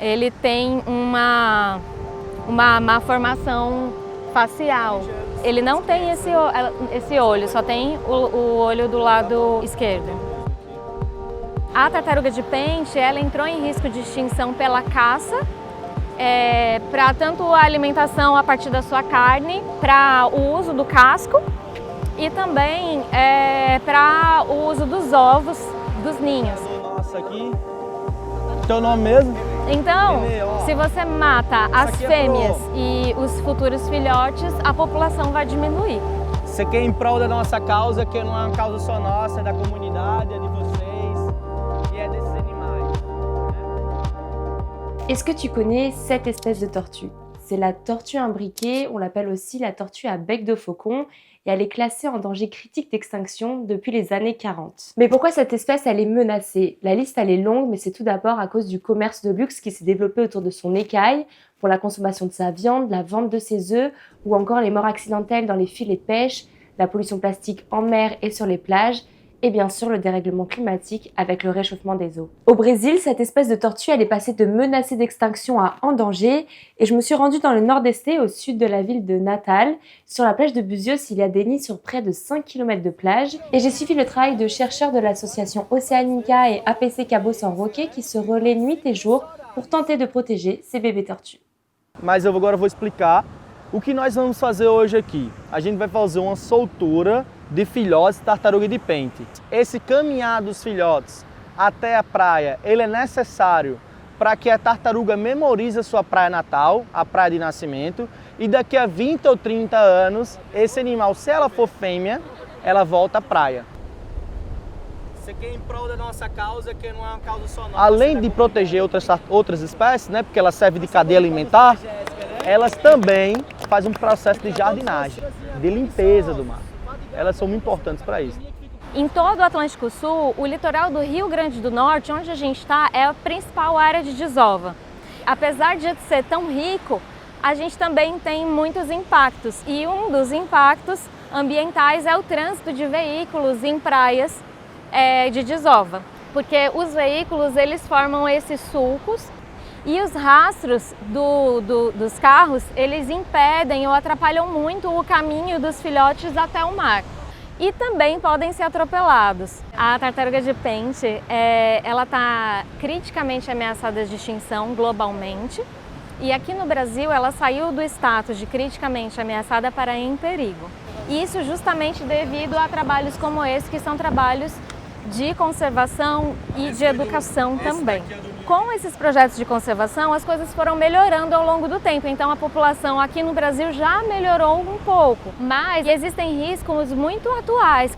ele tem uma má formação facial. Ele não tem esse olho, só tem o olho do lado esquerdo. A tartaruga de pente, ela entrou em risco de extinção pela caça, para tanto a alimentação a partir da sua carne, para o uso do casco e também para o uso dos ovos dos ninhos. Nossa, aqui. Teu nome mesmo? Então, se você mata as fêmeas e os futuros filhotes, a população vai diminuir. Isso aqui é em prol da nossa causa, que não é uma causa só nossa, é da comunidade, é de vocês e é desses animais. Est-ce que tu connais cette espèce de tortue? C'est la tortue imbriquée, on l'appelle aussi la tortue à bec de faucon, et elle est classée en danger critique d'extinction depuis les années 40. Mais pourquoi cette espèce elle est menacée? La liste elle est longue, mais c'est tout d'abord à cause du commerce de luxe qui s'est développé autour de son écaille, pour la consommation de sa viande, la vente de ses œufs, ou encore les morts accidentelles dans les filets de pêche, la pollution plastique en mer et sur les plages, et bien sûr le dérèglement climatique avec le réchauffement des eaux. Au Brésil, cette espèce de tortue elle est passée de menacée d'extinction à en danger, et je me suis rendue dans le nord-est, au sud de la ville de Natal. Sur la plage de Buzios, il y a des nids sur près de 5 km de plage, et j'ai suivi le travail de chercheurs de l'association Oceanica et APC Cabo San Roque qui se relaient nuit et jour pour tenter de protéger ces bébés tortues. Mas eu agora vou explicar o que nós vamos fazer hoje aqui. A gente vai fazer uma soltura de filhotes de tartaruga de pente. Esse caminhar dos filhotes até a praia, ele é necessário para que a tartaruga memorize a sua praia natal, a praia de nascimento, e daqui a 20 ou 30 anos, esse animal, se ela for fêmea, ela volta à praia. Isso aqui é em prol da nossa causa, que não é uma causa só nossa. Além de proteger outras espécies, né, porque ela serve de cadeia alimentar, elas também fazem um processo de jardinagem, de limpeza do mar. Elas são muito importantes para isso. Em todo o Atlântico Sul, o litoral do Rio Grande do Norte, onde a gente está, é a principal área de desova. Apesar de ser tão rico, a gente também tem muitos impactos. E um dos impactos ambientais é o trânsito de veículos em praias de desova. Porque os veículos, eles formam esses sulcos e os rastros dos carros, eles impedem ou atrapalham muito o caminho dos filhotes até o mar. E também podem ser atropelados. A tartaruga de pente, ela está criticamente ameaçada de extinção globalmente. E aqui no Brasil, ela saiu do status de criticamente ameaçada para em perigo. Isso justamente devido a trabalhos como esse, que são trabalhos de conservação e de educação também. Com esses projetos de conservação, as coisas foram melhorando ao longo do tempo, então a população aqui no Brasil já melhorou um pouco, mas existem riscos muito atuais.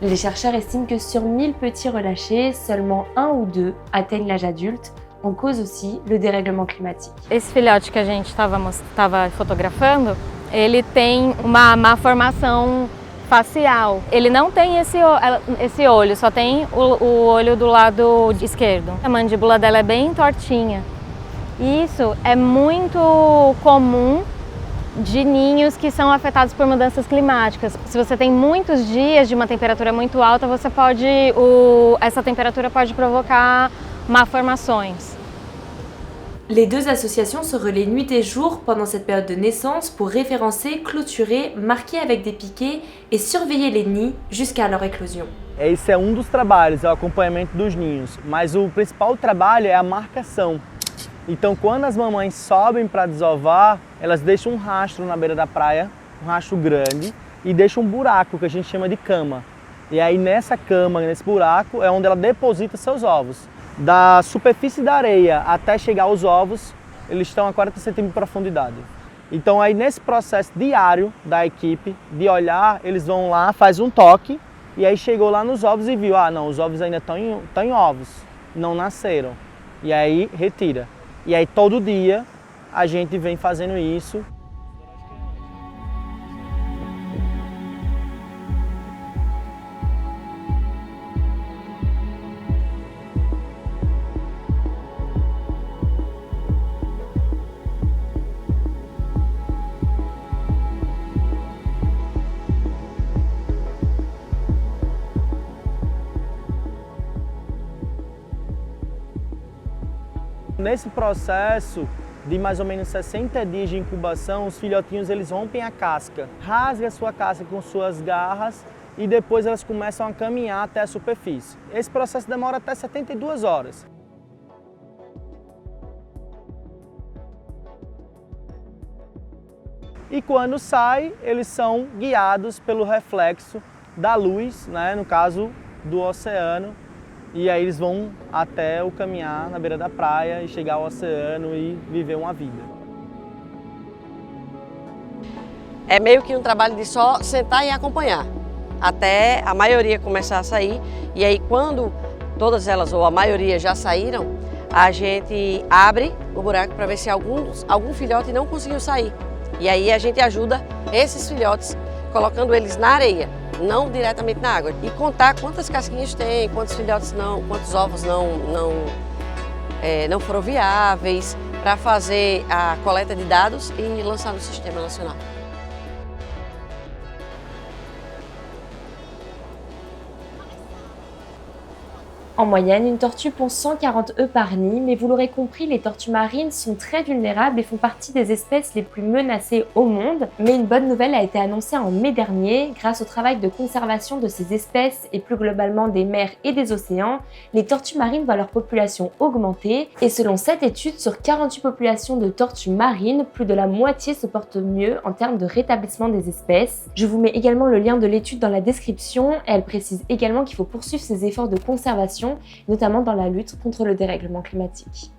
Les chercheurs estiment que sur 1000 petits relâchés, seulement 1 ou 2 atteignent l'âge adulte, en cause aussi le dérèglement climatique. Esse filhote que a gente estava fotografando, ele tem uma má formação facial. Ele não tem esse olho, só tem o olho do lado esquerdo. A mandíbula dela é bem tortinha. Isso é muito comum de ninhos que são afetados por mudanças climáticas. Se você tem muitos dias de uma temperatura muito alta, essa temperatura pode provocar malformações. Les deux associations se relaient nuit et jour pendant cette période de naissance pour référencer, clôturer, marquer avec des piquets et surveiller les nids jusqu'à leur éclosion. Esse é um dos trabalhos, é o acompanhamento dos ninhos, mas o principal trabalho é a marcação. Então, quando as mamães sobem para desovar, elas deixam um rastro na beira da praia, um rastro grande, e deixam um buraco que a gente chama de cama. E aí nessa cama, nesse buraco, é onde ela deposita seus ovos. Da superfície da areia até chegar aos ovos, eles estão a 40 centímetros de profundidade. Então aí nesse processo diário da equipe, de olhar, eles vão lá, faz um toque, e aí chegou lá nos ovos e viu, não, os ovos ainda estão em ovos, não nasceram. E aí retira. E aí todo dia a gente vem fazendo isso. Nesse processo de mais ou menos 60 dias de incubação, os filhotinhos eles rompem a casca, rasgam a sua casca com suas garras e depois elas começam a caminhar até a superfície. Esse processo demora até 72 horas. E quando sai, eles são guiados pelo reflexo da luz, né, no caso do oceano, e aí eles vão até o caminhar na beira da praia e chegar ao oceano e viver uma vida. É meio que um trabalho de só sentar e acompanhar, até a maioria começar a sair, e aí quando todas elas ou a maioria já saíram, a gente abre o buraco para ver se algum filhote não conseguiu sair. E aí a gente ajuda esses filhotes colocando eles na areia, não diretamente na água. E contar quantas casquinhas tem, quantos filhotes quantos ovos não foram viáveis, para fazer a coleta de dados e lançar no Sistema Nacional. En moyenne, une tortue pond 140 œufs par nid, mais vous l'aurez compris, les tortues marines sont très vulnérables et font partie des espèces les plus menacées au monde. Mais une bonne nouvelle a été annoncée en mai dernier. Grâce au travail de conservation de ces espèces et plus globalement des mers et des océans, les tortues marines voient leur population augmenter. Et selon cette étude, sur 48 populations de tortues marines, plus de la moitié se porte mieux en termes de rétablissement des espèces. Je vous mets également le lien de l'étude dans la description. Elle précise également qu'il faut poursuivre ces efforts de conservation, notamment dans la lutte contre le dérèglement climatique.